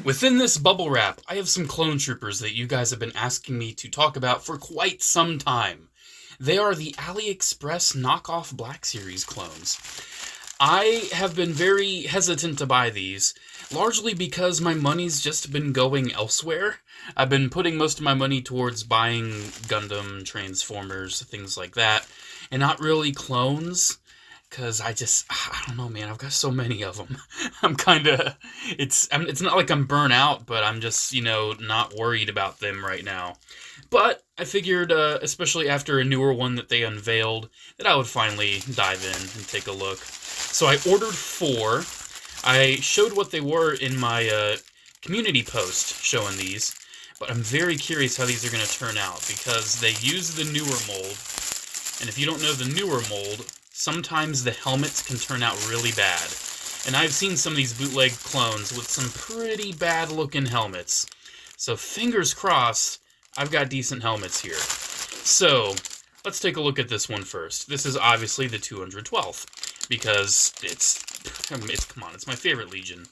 Within this bubble wrap, I have some clone troopers that you guys have been asking me to talk about for quite some time. They are the Aliexpress Knockoff Black Series clones. I have been very hesitant to buy these, largely because my money's just been going elsewhere. I've been putting most of my money towards buying Gundam, Transformers, things like that, and not really clones. Because I don't know, man. I've got so many of them. It's not like I'm burnt out, but I'm just, not worried about them right now. But I figured, especially after a newer one that they unveiled, that I would finally dive in and take a look. So I ordered 4. I showed what they were in my community post showing these, but I'm very curious how these are going to turn out, because they use the newer mold, and if you don't know the newer mold, sometimes the helmets can turn out really bad. And I've seen some of these bootleg clones with some pretty bad looking helmets. So fingers crossed, I've got decent helmets here. So let's take a look at this one first. This is obviously the 212th, because come on, it's my favorite Legion.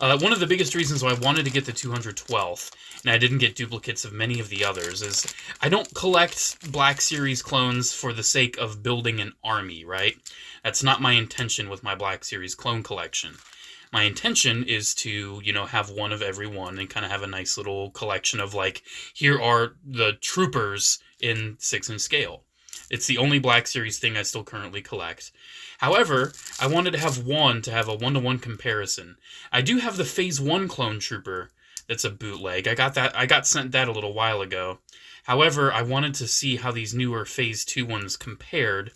One of the biggest reasons why I wanted to get the 212th, and I didn't get duplicates of many of the others, is I don't collect Black Series clones for the sake of building an army, right? That's not my intention with my Black Series clone collection. My intention is to, have one of every one and kind of have a nice little collection of, like, here are the troopers in 6-inch scale. It's the only Black Series thing I still currently collect. However, I wanted to have a one-to-one comparison. I do have the Phase 1 clone trooper that's a bootleg. I got sent that a little while ago. However, I wanted to see how these newer Phase 2 ones compared,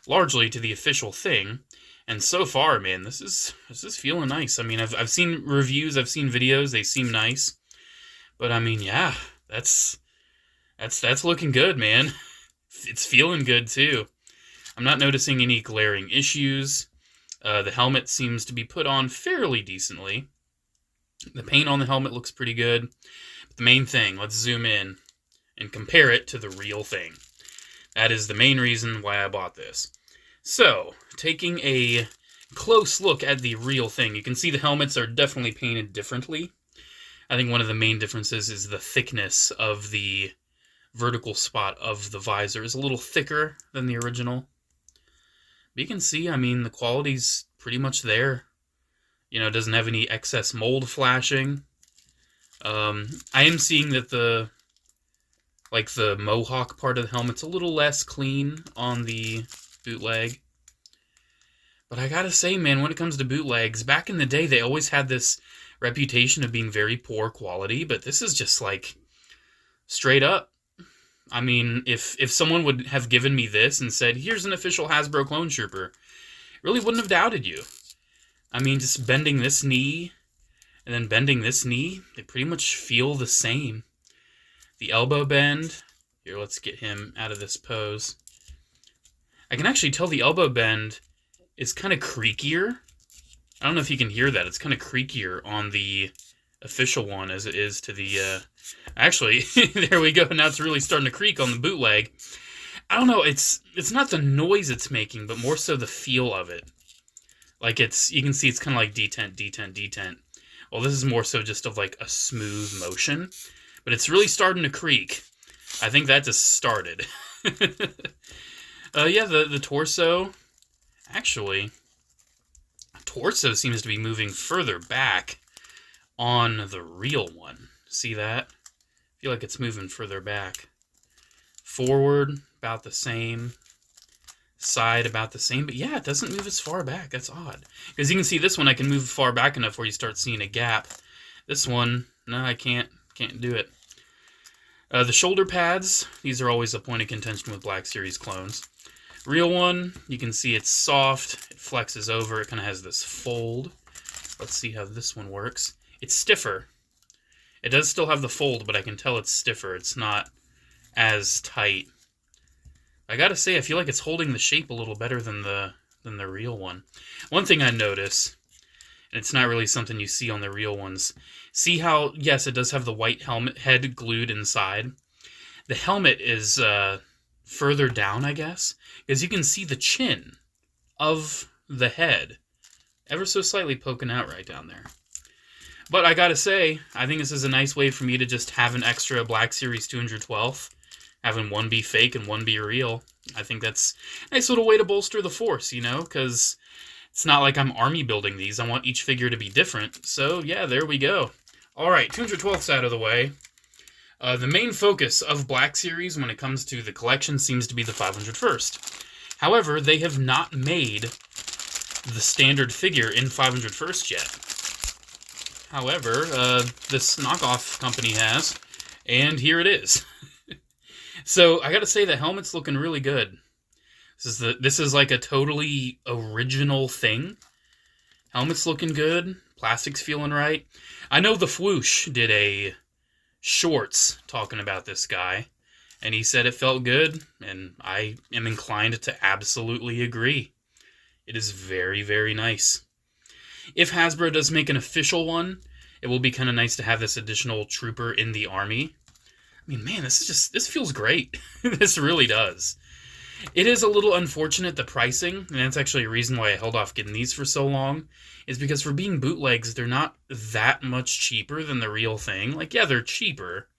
largely to the official thing. And so far, man, this is feeling nice. I mean, I've seen reviews, I've seen videos, they seem nice. But I mean, yeah, that's looking good, man. It's feeling good too. I'm not noticing any glaring issues. The helmet seems to be put on fairly decently. The paint on the helmet looks pretty good. But the main thing, let's zoom in and compare it to the real thing. That is the main reason why I bought this. So, taking a close look at the real thing, you can see the helmets are definitely painted differently. I think one of the main differences is the thickness of the vertical spot of the visor is a little thicker than the original. But you can see, I mean, the quality's pretty much there. It doesn't have any excess mold flashing. I am seeing that the mohawk part of the helmet's a little less clean on the bootleg. But I gotta say, man, when it comes to bootlegs, back in the day, they always had this reputation of being very poor quality, but this is just, like, straight up. I mean, if someone would have given me this and said, here's an official Hasbro clone trooper, really wouldn't have doubted you. I mean, just bending this knee and then bending this knee, they pretty much feel the same. The elbow bend, here, let's get him out of this pose. I can actually tell the elbow bend is kind of creakier. I don't know if you can hear that. It's kind of creakier on the official one as it is to the... Actually, there we go. Now it's really starting to creak on the bootleg. I don't know. It's not the noise it's making, but more so the feel of it. Like you can see it's kind of like detent, detent, detent. Well, this is more so just of like a smooth motion, but it's really starting to creak. I think that just started. Yeah, the torso. Actually, torso seems to be moving further back on the real one. See that? I feel like it's moving further back. Forward, about the same. Side, about the same. But yeah, it doesn't move as far back. That's odd. Because you can see this one, I can move far back enough where you start seeing a gap. This one, no, I can't do it. The shoulder pads, these are always a point of contention with Black Series clones. Real one, you can see it's soft. It flexes over. It kind of has this fold. Let's see how this one works. It's stiffer. It does still have the fold, but I can tell it's stiffer. It's not as tight. I gotta say, I feel like it's holding the shape a little better than the real one. One thing I notice, and it's not really something you see on the real ones, see how, yes, it does have the white helmet head glued inside. The helmet is further down, I guess, because you can see the chin of the head ever so slightly poking out right down there. But I gotta say, I think this is a nice way for me to just have an extra Black Series 212th, having one be fake and one be real. I think that's a nice little way to bolster the force, you know, because it's not like I'm army building these. I want each figure to be different. So, yeah, there we go. All right, 212ths out of the way. The main focus of Black Series when it comes to the collection seems to be the 501st. However, they have not made the standard figure in 501st yet. However, this knockoff company has, and here it is. So I gotta say the helmet's looking really good. This is like a totally original thing. Helmet's looking good. Plastic's feeling right. I know the Fwoosh did a shorts talking about this guy, and he said it felt good, and I am inclined to absolutely agree. It is very, very nice. If Hasbro does make an official one, it will be kind of nice to have this additional trooper in the army. I mean, man, this feels great. This really does. It is a little unfortunate, the pricing, and that's actually a reason why I held off getting these for so long, is because for being bootlegs, they're not that much cheaper than the real thing. Like, yeah, they're cheaper,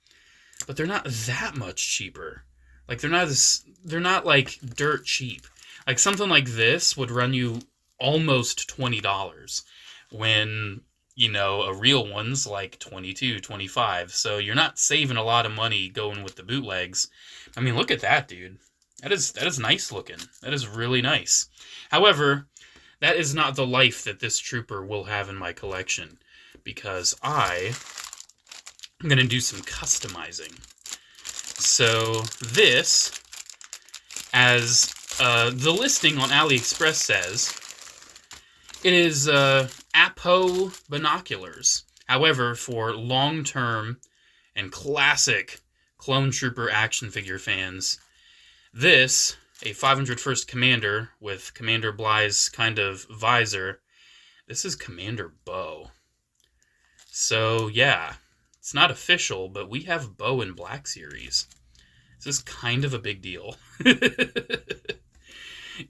but they're not that much cheaper. Like, they're not like dirt cheap. Like, something like this would run you almost $20 when, you know, a real one's like $22, $25. So you're not saving a lot of money going with the bootlegs. I mean, look at that, dude. That is nice looking. That is really nice. However, that is not the life that this trooper will have in my collection, because I'm going to do some customizing. So this, as the listing on Aliexpress says, it is Appo binoculars. However, for long-term and classic Clone Trooper action figure fans, this, a 501st Commander with Commander Bly's kind of visor, this is Commander Bo. So, yeah, it's not official, but we have Bo in Black Series. This is kind of a big deal.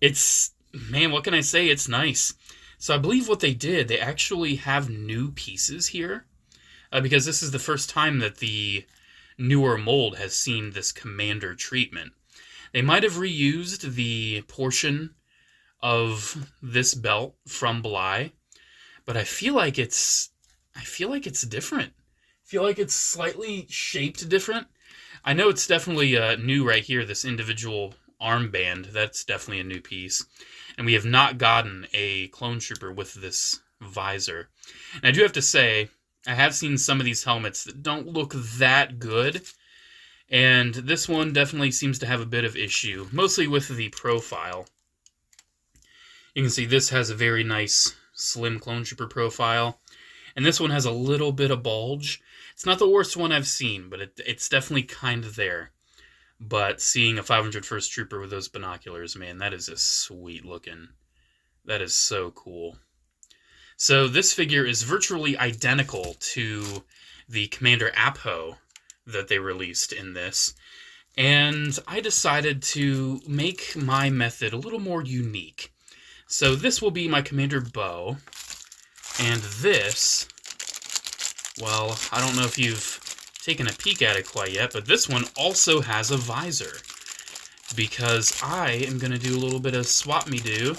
It's, man, what can I say? It's nice. So I believe what they did, they actually have new pieces here, because this is the first time that the newer mold has seen this Commander treatment. They might have reused the portion of this belt from Bly, but I feel like it's different. I feel like it's slightly shaped different. I know it's definitely new right here, this individual armband. That's definitely a new piece. And we have not gotten a Clone Trooper with this visor. And I do have to say, I have seen some of these helmets that don't look that good. And this one definitely seems to have a bit of issue, mostly with the profile. You can see this has a very nice slim Clone Trooper profile. And this one has a little bit of bulge. It's not the worst one I've seen, but it's definitely kind of there. But seeing a 501st Trooper with those binoculars, man, that is just sweet looking. That is so cool. So this figure is virtually identical to the Commander Appo that they released in this. And I decided to make my method a little more unique. So this will be my Commander Bo. And this, well, I don't know if you've taken a peek at it quite yet, but this one also has a visor, because I am going to do a little bit of swap-me-do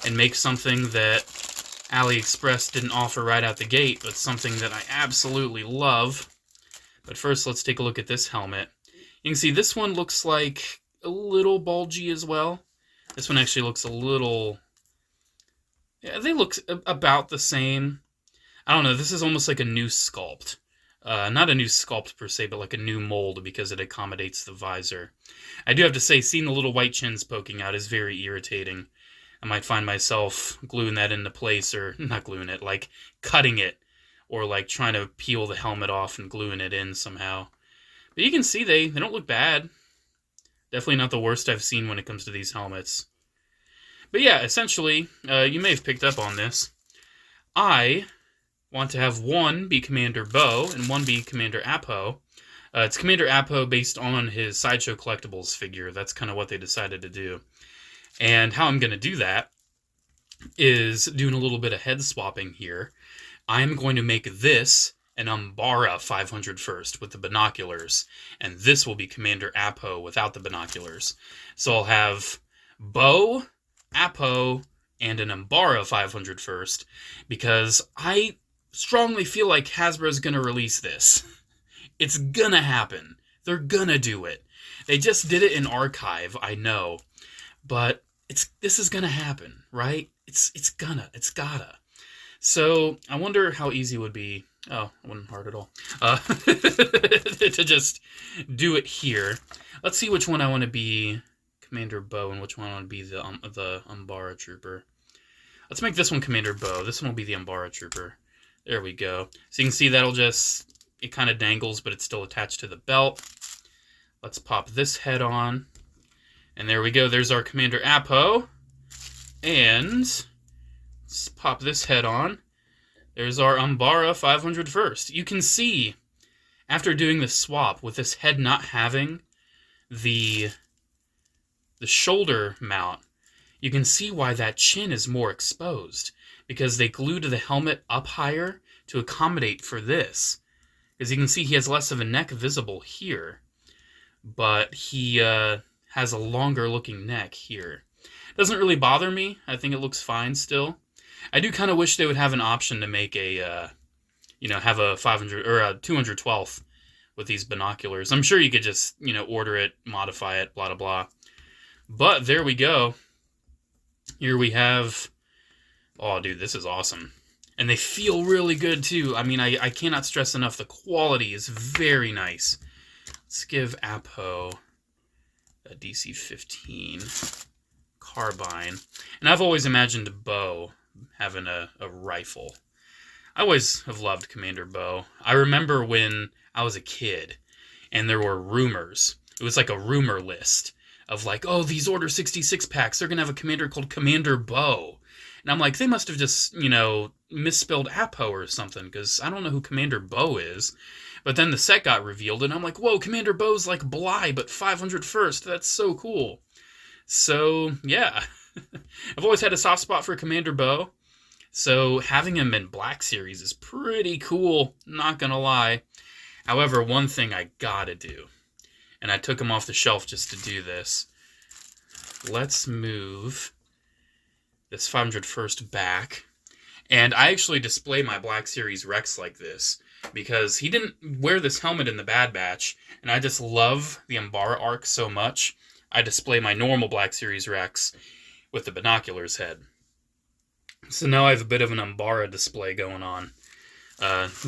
and make something that Aliexpress didn't offer right out the gate, but something that I absolutely love. But first, let's take a look at this helmet. You can see this one looks like a little bulgy as well. This one actually looks a little... yeah, they look about the same. I don't know, this is almost like a new sculpt. Not a new sculpt per se, but like a new mold, because it accommodates the visor. I do have to say, seeing the little white chins poking out is very irritating. I might find myself gluing that into place, or not gluing it, like cutting it, or like trying to peel the helmet off and gluing it in somehow. But you can see they don't look bad. Definitely not the worst I've seen when it comes to these helmets. But yeah, essentially, you may have picked up on this. I want to have one be Commander Bo and one be Commander Appo. It's Commander Appo based on his Sideshow Collectibles figure. That's kind of what they decided to do. And how I'm going to do that is doing a little bit of head swapping here. I'm going to make this an Umbara 500 first with the binoculars, and this will be Commander Appo without the binoculars. So I'll have Bo, Appo, and an Umbara 500 first, because I strongly feel like Hasbro's going to release this. It's going to happen. They're going to do it. They just did it in Archive, I know, but this is going to happen, right? It's gotta. So I wonder how easy it would be. Oh, it wasn't hard at all. To just do it here. Let's see which one I want to be Commander Bo and which one I want to be the Umbara Trooper. Let's make this one Commander Bo. This one will be the Umbara Trooper. There we go. So you can see that'll just, it kind of dangles, but it's still attached to the belt. Let's pop this head on. And there we go. There's our Commander Appo. And let's pop this head on. There's our Umbara 500 first. You can see, after doing the swap, with this head not having the shoulder mount, you can see why that chin is more exposed, because they glued the helmet up higher to accommodate for this. As you can see, he has less of a neck visible here, but he has a longer looking neck here. Doesn't really bother me. I think it looks fine still. I do kind of wish they would have an option to make a, have a 500 or a 212th with these binoculars. I'm sure you could just, order it, modify it, blah, blah, blah. But there we go. Here we have, oh, dude, this is awesome. And they feel really good, too. I mean, I cannot stress enough, the quality is very nice. Let's give Appo a DC-15 carbine. And I've always imagined a Bo having a rifle. I always have loved Commander Bo. I remember when I was a kid and there were rumors. It was like a rumor list of like, oh, these Order 66 packs, they're going to have a commander called Commander Bo. And I'm like, they must have just, misspelled Appo or something, because I don't know who Commander Bo is. But then the set got revealed and I'm like, whoa, Commander Bo's like Bly, but 500 first. That's so cool. So, yeah. I've always had a soft spot for Commander Bo, so having him in Black Series is pretty cool, not gonna lie. However, one thing I gotta do, and I took him off the shelf just to do this, let's move this 501st back, and I actually display my Black Series Rex like this, because he didn't wear this helmet in the Bad Batch, and I just love the Umbara arc so much, I display my normal Black Series Rex with the binoculars head. So now I have a bit of an Umbara display going on,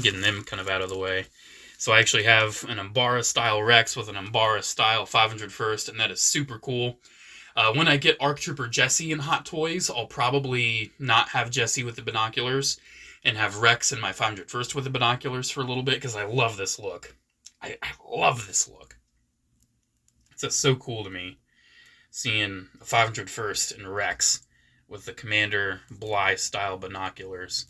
getting them kind of out of the way. So I actually have an Umbara style Rex with an Umbara style 500 first, and that is super cool. When I get ARC Trooper Jesse in Hot Toys, I'll probably not have Jesse with the binoculars and have Rex in my 500 first with the binoculars for a little bit, because I love this look. I love this look. It's just so cool to me, seeing a 500 first and Rex with the Commander Bly style binoculars.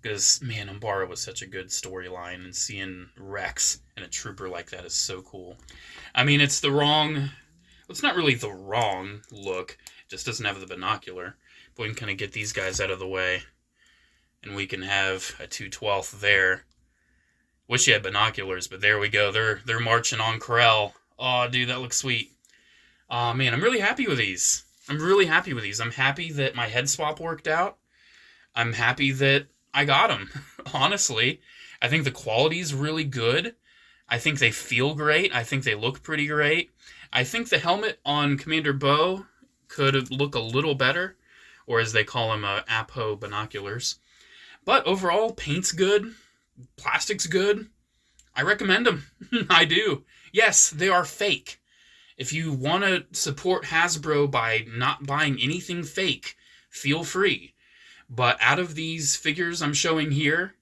Because, man, Umbara was such a good storyline, and seeing Rex and a trooper like that is so cool. I mean, it's not really the wrong look, it just doesn't have the binocular. But we can kind of get these guys out of the way, and we can have a 212th there. Wish you had binoculars, but there we go. They're marching on Corel. Oh, dude, that looks sweet. Oh, man, I'm really happy with these. I'm happy that my head swap worked out. I'm happy that I got them, honestly. I think the quality is really good. I think they feel great. I think they look pretty great. I think the helmet on Commander Bo could look a little better, or as they call them, Appo binoculars. But overall, paint's good. Plastic's good. I recommend them. I do. Yes, they are fake. If you want to support Hasbro by not buying anything fake, feel free. But out of these figures I'm showing here,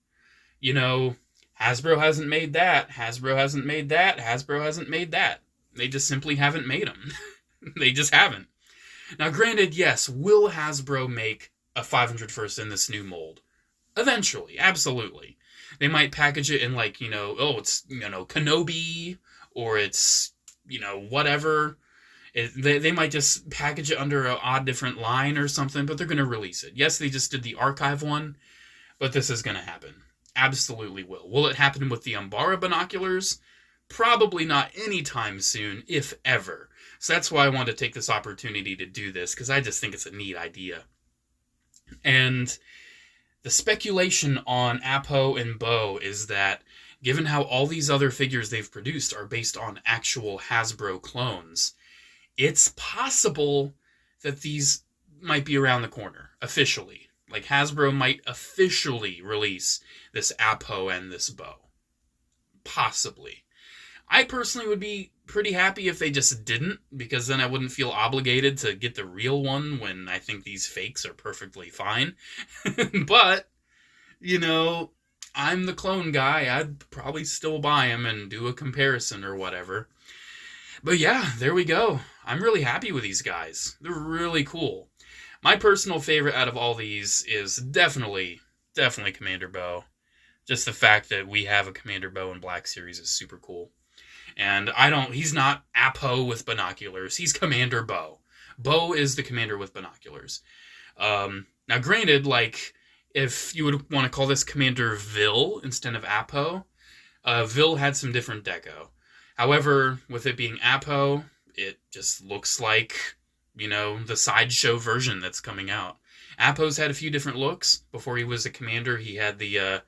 Hasbro hasn't made that, Hasbro hasn't made that, Hasbro hasn't made that. They just simply haven't made them. They just haven't. Now, granted, yes, will Hasbro make a 500 first in this new mold? Eventually, absolutely. They might package it in like, it's, Kenobi, or it's, whatever. They might just package it under an odd different line or something, but they're going to release it. Yes, they just did the archive one, but this is going to happen. Absolutely will. Will it happen with the Umbara binoculars? Probably not anytime soon, if ever. So that's why I wanted to take this opportunity to do this, because I just think it's a neat idea. And the speculation on Appo and Bo is that, given how all these other figures they've produced are based on actual Hasbro clones, it's possible that these might be around the corner, officially. Like, Hasbro might officially release this Appo and this Bo. Possibly. I personally would be pretty happy if they just didn't, because then I wouldn't feel obligated to get the real one when I think these fakes are perfectly fine. But, you know, I'm the clone guy. I'd probably still buy them and do a comparison or whatever. But yeah, there we go. I'm really happy with these guys. They're really cool. My personal favorite out of all these is definitely Commander Bo. Just the fact that we have a Commander Bo in Black Series is super cool. And he's not Appo with binoculars. He's Commander Bo. Bo is the commander with binoculars. Now granted, like, if you would want to call this Commander Vil instead of Appo, Vil had some different deco. However, with it being Appo, it just looks like, you know, the sideshow version that's coming out. Appo's had a few different looks. Before he was a commander, he had the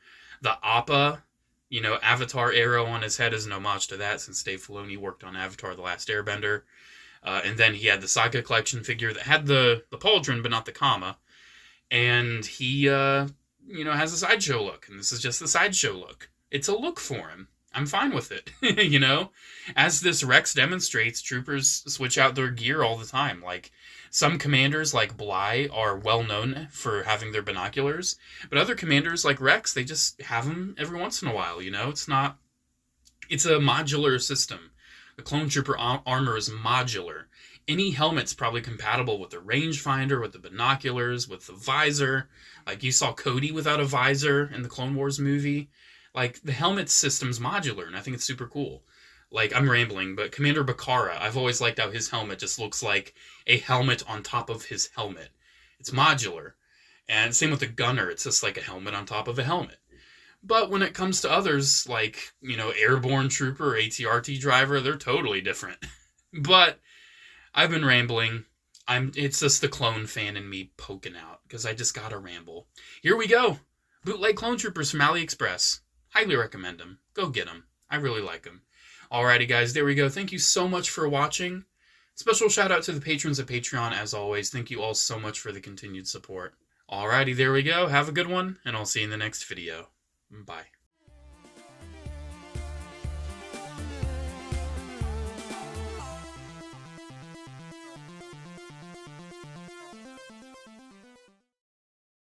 Appa, you know, Avatar arrow on his head as an homage to that, since Dave Filoni worked on Avatar: The Last Airbender. And then he had the Saga Collection figure that had the pauldron, but not the comma. And he, you know, has a sideshow look. And this is just the sideshow look. It's a look for him. I'm fine with it, you know? As this Rex demonstrates, troopers switch out their gear all the time. Like, some commanders, like Bly, are well known for having their binoculars. But other commanders, like Rex, they just have them every once in a while, you know? It's a modular system. The Clone Trooper armor is modular. Any helmet's probably compatible with the rangefinder, with the binoculars, with the visor. Like, you saw Cody without a visor in the Clone Wars movie. Like, the helmet system's modular, and I think it's super cool. Like, I'm rambling, but Commander Bakara, I've always liked how his helmet just looks like a helmet on top of his helmet. It's modular. And same with the Gunner, it's just like a helmet on top of a helmet. But when it comes to others, like, you know, Airborne Trooper or ATRT Driver, they're totally different. But I've been rambling. It's just the clone fan in me poking out, because I just gotta ramble. Here we go. Bootleg Clone Troopers from Aliexpress. Highly recommend them. Go get them. I really like them. Alrighty, guys, there we go. Thank you so much for watching. Special shout out to the patrons of Patreon, as always. Thank you all so much for the continued support. Alrighty, there we go. Have a good one, and I'll see you in the next video. Bye.